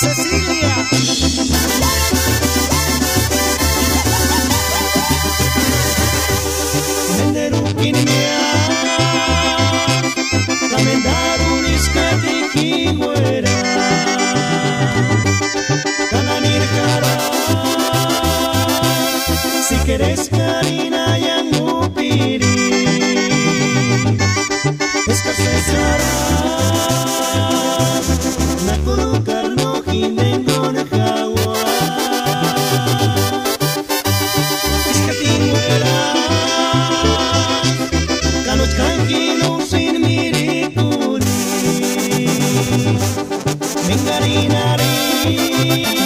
Cecilia. Menderukinia, kamendarunis katikiwera, kananirkara, si quieres karina yang mupiri, escasezara, nakuru karno hinengon hawa, iskatiwera. Tranquilo sin miricuri, mengarinari.